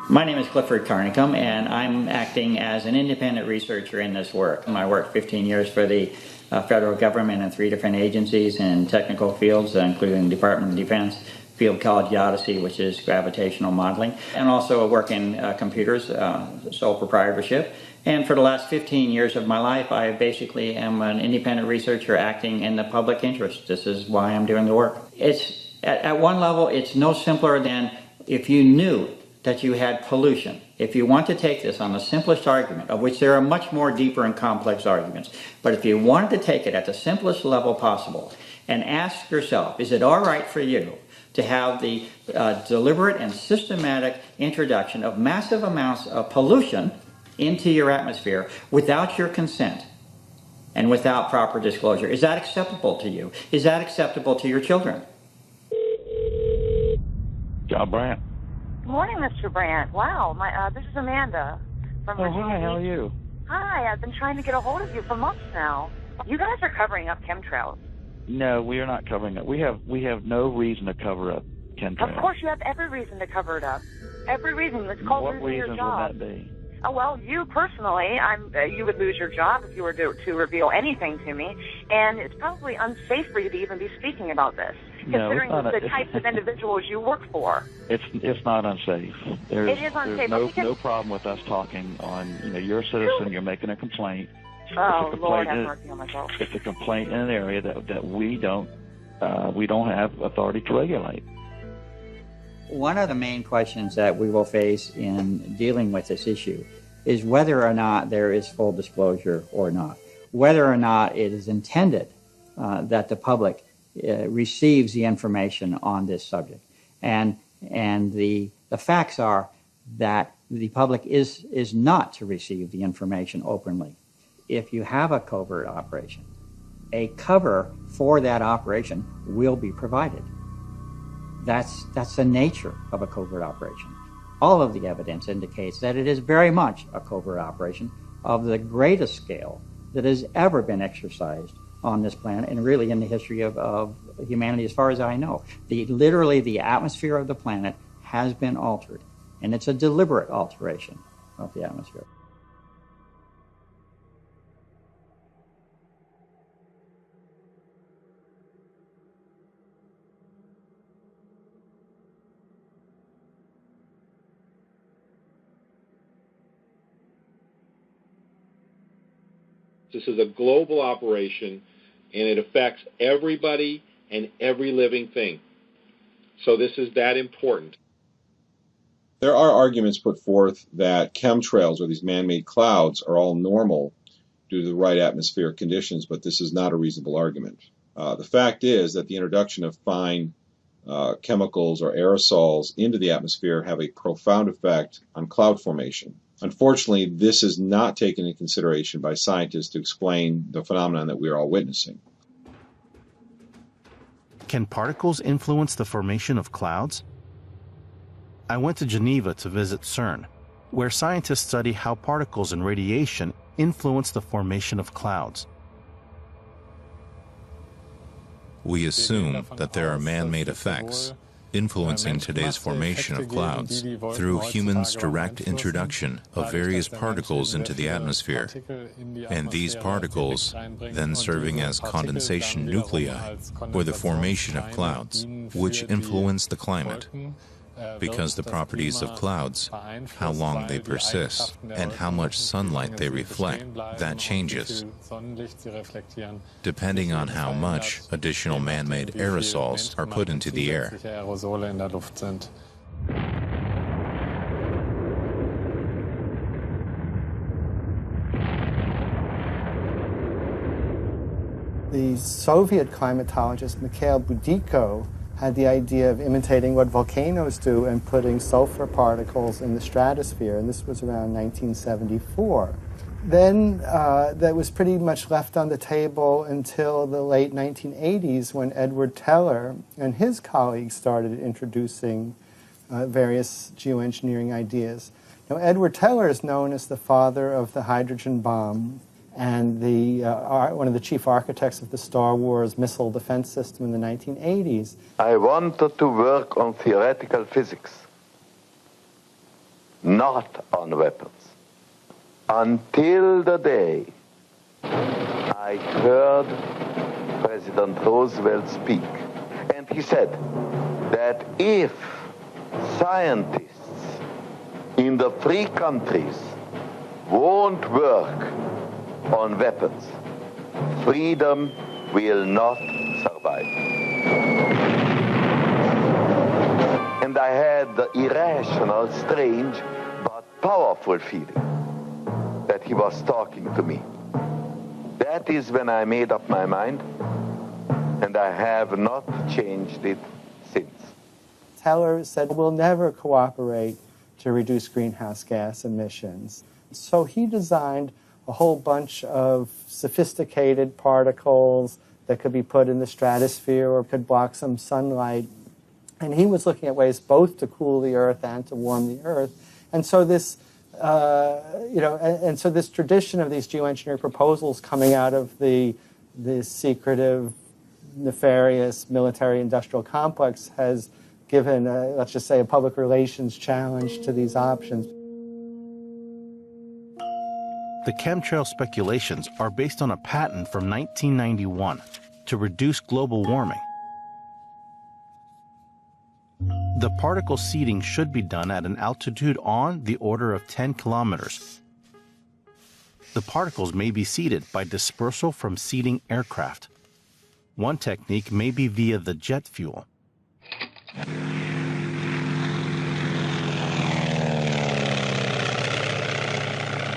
My name is Clifford Carnicum, and I'm acting as an independent researcher in this work. I worked 15 years for the federal government in 3 different agencies in technical fields, including the Department of Defense, field called YODESY, which is gravitational modeling, and also work in computers, sole proprietorship. And for the last 15 years of my life, I basically am an independent researcher acting in the public interest. This is why I'm doing the work. It's at one level, it's no simpler than if you knew that you had pollution. If you want to take this on the simplest argument, of which there are much more deeper and complex arguments, but if you wanted to take it at the simplest level possible and ask yourself, is it all right for you to have the deliberate and systematic introduction of massive amounts of pollution into your atmosphere without your consent and without proper disclosure? Is that acceptable to you? Is that acceptable to your children? John Brandt. Good morning, Mr. Brandt. Wow, this is Amanda from Virginia. Hi, how are you? Hi, I've been trying to get a hold of you for months now. You guys are covering up chemtrails. No, we are not covering it. We have no reason to cover up chemtrails. Of course, you have every reason to cover it up. Every reason. It's called losing your job. What reasons would that be? Oh, well, you personally, you would lose your job if you were to reveal anything to me, and it's probably unsafe for you to even be speaking about this, considering the types of individuals you work for. It's not unsafe. It is unsafe. There's no problem with us talking on, you're a citizen, you're making a complaint. Oh, Lord, have mercy on myself. It's a complaint in an area that we don't have authority to regulate. One of the main questions that we will face in dealing with this issue is whether or not there is full disclosure or not, whether or not it is intended that the public receives the information on this subject. And the facts are that the public is not to receive the information openly. If you have a covert operation, a cover for that operation will be provided. That's the nature of a covert operation. All of the evidence indicates that it is very much a covert operation of the greatest scale that has ever been exercised on this planet and really in the history of humanity as far as I know. Literally the atmosphere of the planet has been altered, and it's a deliberate alteration of the atmosphere. This is a global operation, and it affects everybody and every living thing. So this is that important. There are arguments put forth that chemtrails, or these man-made clouds, are all normal due to the right atmospheric conditions, but this is not a reasonable argument. The fact is that the introduction of fine chemicals or aerosols into the atmosphere have a profound effect on cloud formation. Unfortunately, this is not taken into consideration by scientists to explain the phenomenon that we are all witnessing. Can particles influence the formation of clouds? I went to Geneva to visit CERN, where scientists study how particles and radiation influence the formation of clouds. We assume that there are man-made effects influencing today's formation of clouds through humans' direct introduction of various particles into the atmosphere, and these particles then serving as condensation nuclei for the formation of clouds, which influence the climate, because the properties of clouds, how long they persist, and how much sunlight they reflect, that changes, depending on how much additional man-made aerosols are put into the air. The Soviet climatologist Mikhail Budiko had the idea of imitating what volcanoes do and putting sulfur particles in the stratosphere, and this was around 1974. Then that was pretty much left on the table until the late 1980s when Edward Teller and his colleagues started introducing various geoengineering ideas. Now, Edward Teller is known as the father of the hydrogen bomb and one of the chief architects of the Star Wars missile defense system in the 1980s. I wanted to work on theoretical physics. not on weapons. Until the day I heard President Roosevelt speak, and he said that if scientists in the free countries won't work on weapons, freedom will not survive. And I had the irrational, strange, but powerful feeling that he was talking to me. That is when I made up my mind, and I have not changed it since. Teller said, we'll never cooperate to reduce greenhouse gas emissions. So he designed a whole bunch of sophisticated particles that could be put in the stratosphere or could block some sunlight. And he was looking at ways both to cool the Earth and to warm the Earth. And so this, so this tradition of these geoengineering proposals coming out of the secretive, nefarious military-industrial complex has given, let's just say, a public relations challenge to these options. The chemtrail speculations are based on a patent from 1991 to reduce global warming. The particle seeding should be done at an altitude on the order of 10 kilometers. The particles may be seeded by dispersal from seeding aircraft. One technique may be via the jet fuel.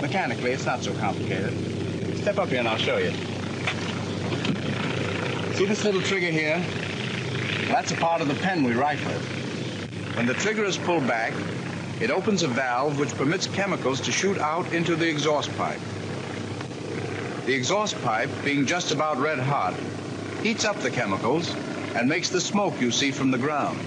Mechanically, it's not so complicated. Step up here and I'll show you. See this little trigger here? That's a part of the pen we write with. When the trigger is pulled back, it opens a valve which permits chemicals to shoot out into the exhaust pipe. The exhaust pipe, being just about red hot, heats up the chemicals and makes the smoke you see from the ground.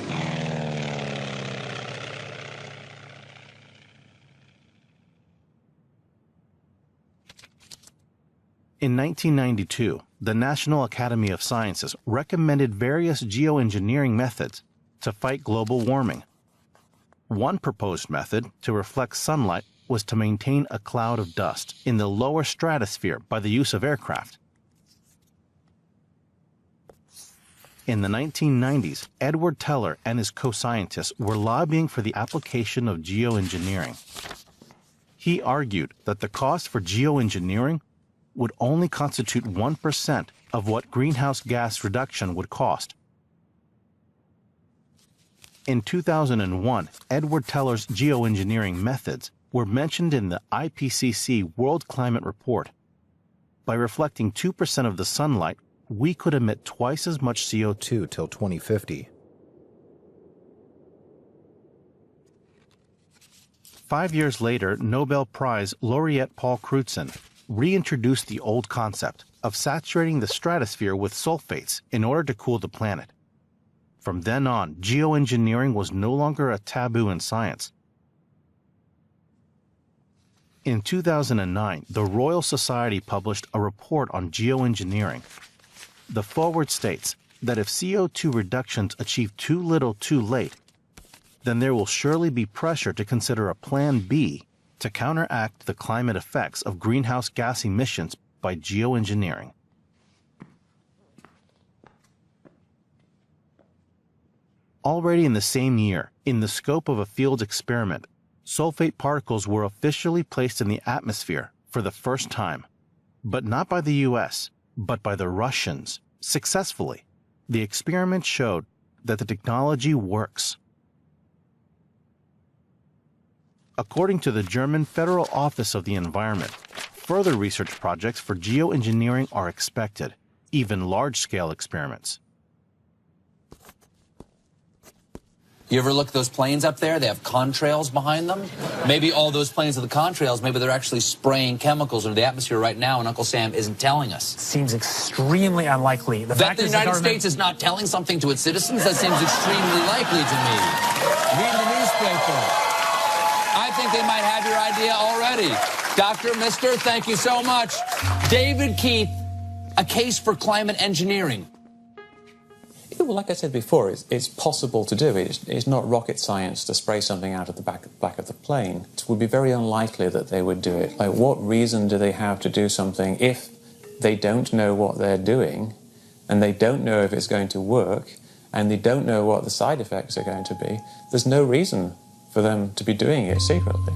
In 1992, the National Academy of Sciences recommended various geoengineering methods to fight global warming. One proposed method to reflect sunlight was to maintain a cloud of dust in the lower stratosphere by the use of aircraft. In the 1990s, Edward Teller and his co-scientists were lobbying for the application of geoengineering. He argued that the cost for geoengineering would only constitute 1% of what greenhouse gas reduction would cost. In 2001, Edward Teller's geoengineering methods were mentioned in the IPCC World Climate Report. By reflecting 2% of the sunlight, we could emit twice as much CO2 till 2050. 5 years later, Nobel Prize laureate Paul Crutzen reintroduced the old concept of saturating the stratosphere with sulfates in order to cool the planet. From then on, geoengineering was no longer a taboo in science. In 2009, the Royal Society published a report on geoengineering. The foreword states that if CO2 reductions achieve too little too late, then there will surely be pressure to consider a Plan B to counteract the climate effects of greenhouse gas emissions by geoengineering. Already in the same year, in the scope of a field experiment, sulfate particles were officially placed in the atmosphere for the first time, but not by the US, but by the Russians, successfully. The experiment showed that the technology works. According to the German Federal Office of the Environment, further research projects for geoengineering are expected, even large-scale experiments. You ever look at those planes up there? They have contrails behind them. Maybe all those planes are the contrails. Maybe they're actually spraying chemicals into the atmosphere right now, and Uncle Sam isn't telling us. Seems extremely unlikely. That the United States is not telling something to its citizens? That seems extremely likely to me. Read the newspaper. I think they might have your idea already. Dr. Mister, thank you so much. David Keith, A Case for Climate Engineering. well, like I said before, it's possible to do. It's not rocket science to spray something out of the back of the plane. It would be very unlikely that they would do it. Like, what reason do they have to do something if they don't know what they're doing, and they don't know if it's going to work, and they don't know what the side effects are going to be? There's no reason for them to be doing it secretly.